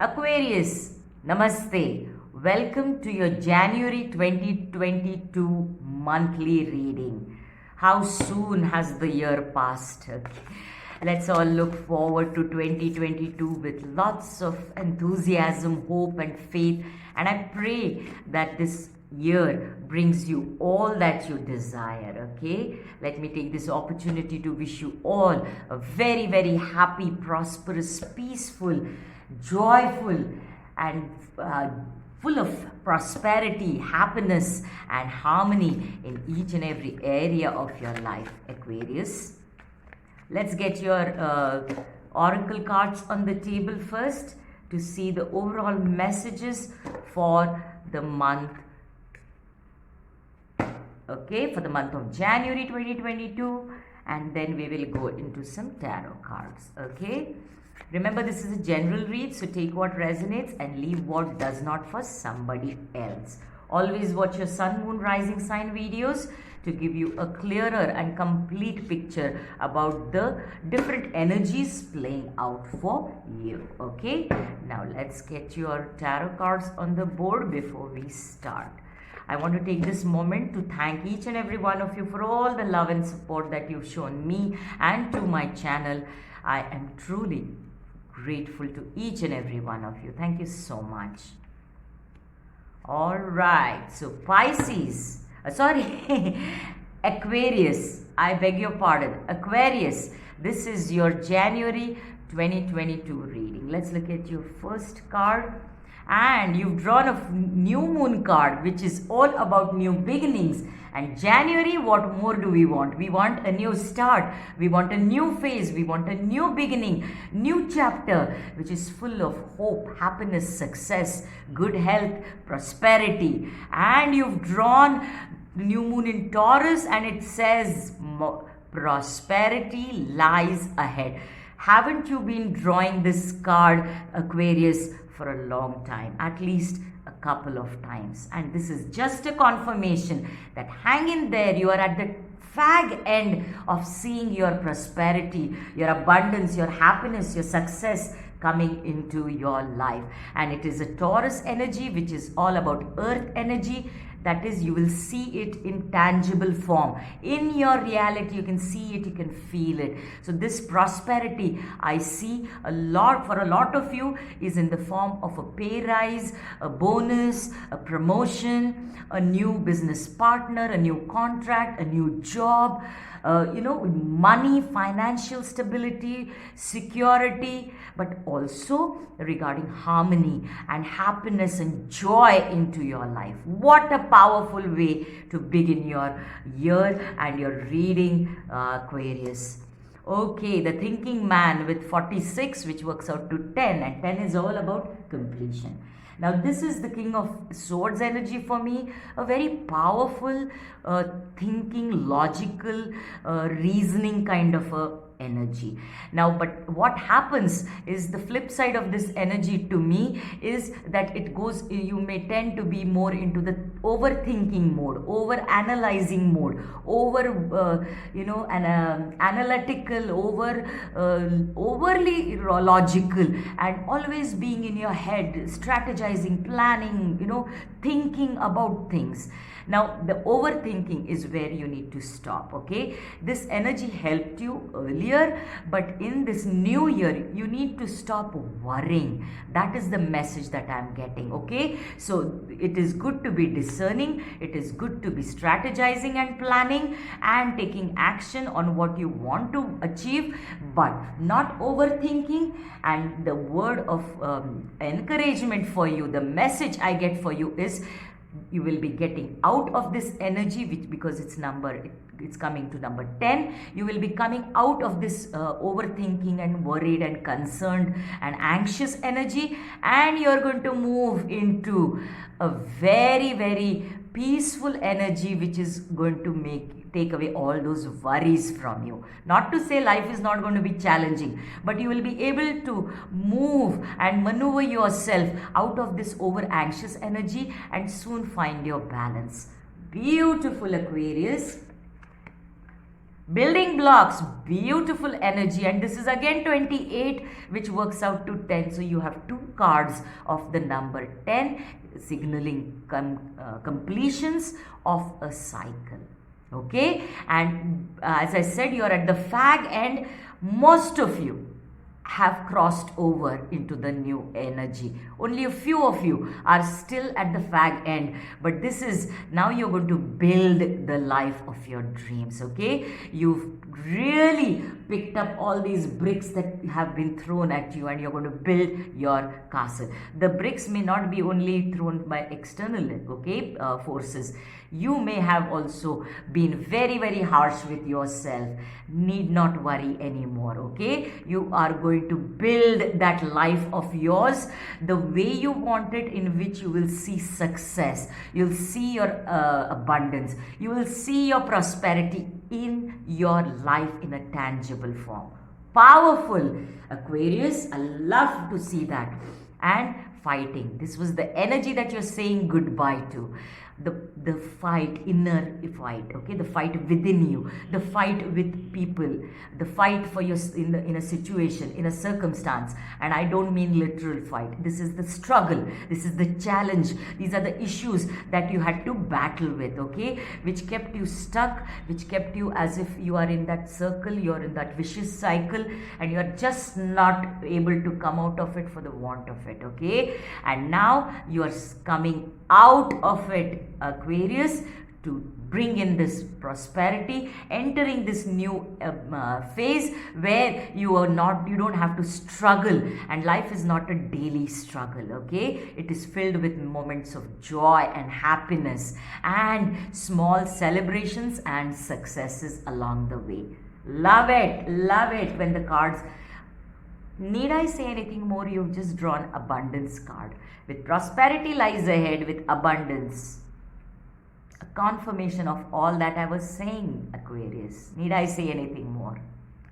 Aquarius, Namaste. Welcome to your January 2022 monthly reading. How soon has the year passed? Okay. Let's all look forward to 2022 with lots of enthusiasm, hope, and faith. And I pray that this year brings you all that you desire. Okay, let me take this opportunity to wish you all a very, very happy, prosperous, peaceful, joyful, and full of prosperity, happiness, and harmony in each and every area of your life, Aquarius. Let's get your oracle cards on the table first to see the overall messages for the month. Okay, for the month of January 2022, and then we will go into some tarot cards. Okay, remember, this is a general read, so take what resonates and leave what does not for somebody else. Always watch your sun, moon, rising sign videos to give you a clearer and complete picture about the different energies playing out for you. Okay, now let's get your tarot cards on the board before we start. I want to take this moment to thank each and every one of you for all the love and support that you've shown me and to my channel. I am truly grateful to each and every one of you. Thank you so much. All right, so Pisces, Aquarius, I beg your pardon, Aquarius, this is your January 2022 reading. Let's look at your first card. And you've drawn a new moon card, which is all about new beginnings. And January, what more do we want? We want a new start. We want a new phase. We want a new beginning, new chapter, which is full of hope, happiness, success, good health, prosperity. And you've drawn the new moon in Taurus, and it says prosperity lies ahead. Haven't you been drawing this card, Aquarius, for a long time, at least a couple of times? And this is just a confirmation that hang in there, you are at the fag end of seeing your prosperity, your abundance, your happiness, your success coming into your life. And it is a Taurus energy, which is all about earth energy. That is, you will see it in tangible form. In your reality, you can see it, you can feel it. So this prosperity, I see a lot, for a lot of you, is in the form of a pay rise, a bonus, a promotion, a new business partner, a new contract, a new job, money, financial stability, security, but also regarding harmony and happiness and joy into your life. What a powerful way to begin your year and your reading, Aquarius. Okay, the thinking man with 46, which works out to 10, and 10 is all about completion. Now, this is the King of Swords energy for me, a very powerful, thinking, logical, reasoning kind of a energy. Now, but what happens is, the flip side of this energy to me is that it goes, you may tend to be more into the overthinking mode, over analyzing mode, over analytical, overly logical, and always being in your head, strategizing, planning, thinking about things. Now, the overthinking is where you need to stop. Okay, this energy helped you earlier, but in this new year, you need to stop worrying. That is the message that I'm getting. Okay, so it is good to be discerning, it is good to be strategizing and planning and taking action on what you want to achieve, but not overthinking. And the word of encouragement for you, the message I get for you is, you will be getting out of this energy, which, because it's coming to number 10, you will be coming out of this overthinking and worried and concerned and anxious energy, and you're going to move into a very, very peaceful energy, which is going to take away all those worries from you. Not to say life is not going to be challenging, but you will be able to move and maneuver yourself out of this over anxious energy and soon find your balance. Beautiful, Aquarius. Building blocks, beautiful energy, and this is again 28, which works out to 10. So you have two cards of the number 10, signaling completions of a cycle. Okay, and as I said, you are at the fag end. Most of you have crossed over into the new energy. Only a few of you are still at the fag end, but this is now you're going to build the life of your dreams. Okay, you've really picked up all these bricks that have been thrown at you, and you're going to build your castle. The bricks may not be only thrown by external forces. You may have also been very harsh with yourself. Need not worry anymore. Okay, you are going to build that life of yours the way you want it, in which you will see success, you'll see your abundance, you will see your prosperity in your life in a tangible form. Powerful, Aquarius. I love to see that. And fighting, this was the energy that you're saying goodbye to. The fight, inner fight, okay, the fight within you, the fight with people, the fight for your in a situation, in a circumstance. And I don't mean literal fight. This is the struggle, this is the challenge, these are the issues that you had to battle with, okay, which kept you stuck, which kept you as if you are in that circle, you're in that vicious cycle, and you're just not able to come out of it for the want of it. Okay, and now you are coming out of it, Aquarius, to bring in this prosperity, entering this new phase where you don't have to struggle, and life is not a daily struggle. Okay, it is filled with moments of joy and happiness and small celebrations and successes along the way. Love it when the cards. Need I say anything more? You've just drawn abundance card. With prosperity lies ahead, with abundance. A confirmation of all that I was saying, Aquarius. Need I say anything more?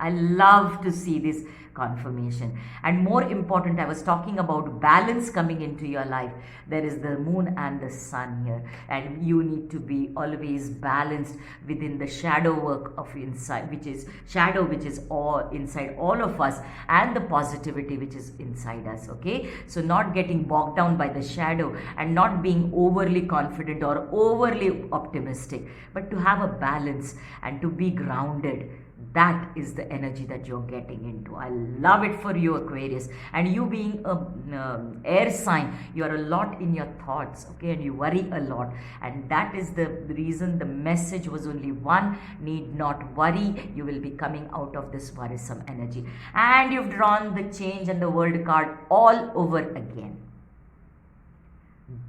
I love to see this confirmation. And more important, I was talking about balance coming into your life. There is the moon and the sun here, and you need to be always balanced within the shadow work of inside, which is all inside all of us, and the positivity which is inside us. Okay, so not getting bogged down by the shadow and not being overly confident or overly optimistic, but to have a balance and to be grounded. That is the energy that you're getting into. I love it for you, Aquarius. And you being a air sign, you are a lot in your thoughts, okay, and you worry a lot. And that is the reason the message was only one: need not worry. You will be coming out of this worrisome energy. And you've drawn the change and the world card all over again.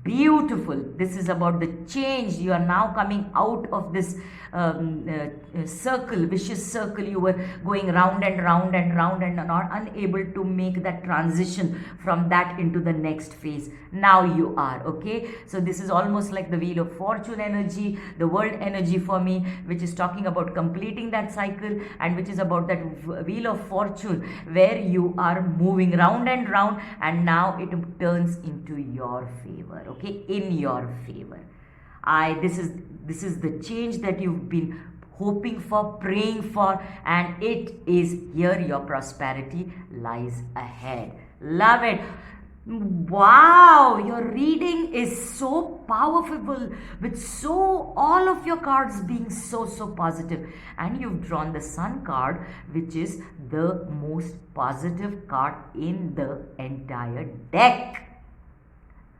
Beautiful. This is about the change. You are now coming out of this circle, vicious circle. You were going round and round and round and not unable to make that transition from that into the next phase. Now you are. Okay, so this is almost like the wheel of fortune energy, the world energy for me, which is talking about completing that cycle, and which is about that wheel of fortune where you are moving round and round, and now it turns into your favor. Okay, in your favor. This is the change that you've been hoping for, praying for, and it is here. Your prosperity lies ahead. Love it. Wow, your reading is so powerful, with all of your cards being so positive. And you've drawn the Sun card, which is the most positive card in the entire deck.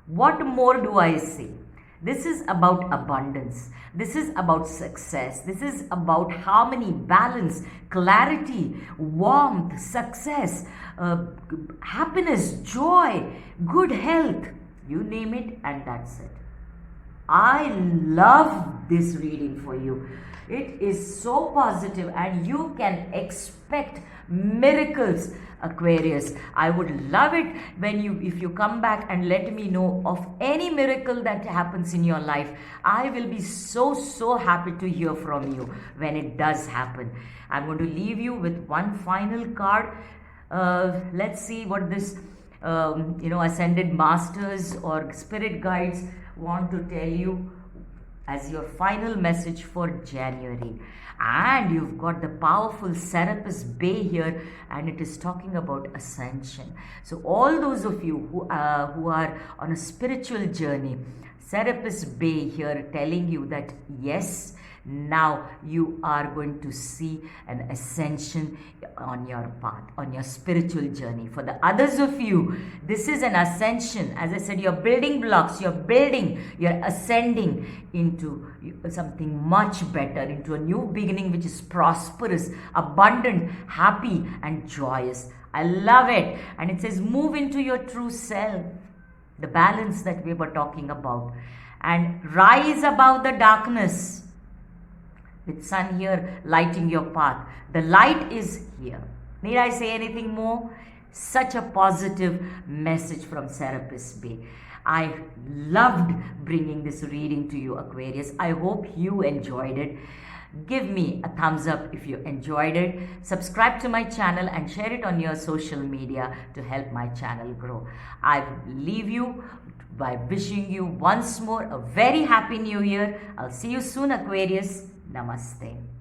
What more do I say? This is about abundance. This is about success. This is about harmony, balance, clarity, warmth, success, happiness, joy, good health. You name it, and that's it. I love this reading for you. It is so positive, and you can expect miracles, Aquarius. I would love it if you come back and let me know of any miracle that happens in your life. I will be so happy to hear from you when it does happen. I'm going to leave you with one final card. Let's see what this ascended masters or spirit guides want to tell you. as your final message for January. And you've got the powerful Serapis Bay here, and it is talking about ascension. So all those of you who are on a spiritual journey, Serapis Bay here telling you that yes, now you are going to see an ascension on your path, on your spiritual journey. For the others of you, this is an ascension. As I said, you're building blocks, you're ascending into something much better, into a new beginning which is prosperous, abundant, happy, and joyous. I love it. And it says, move into your true self, the balance that we were talking about, and rise above the darkness. With sun here lighting your path. The light is here. Need I say anything more? Such a positive message from Serapis Bay. I loved bringing this reading to you, Aquarius. I hope you enjoyed it. Give me a thumbs up if you enjoyed it. Subscribe to my channel and share it on your social media to help my channel grow. I leave you by wishing you once more a very happy new year. I'll see you soon, Aquarius. Namaste.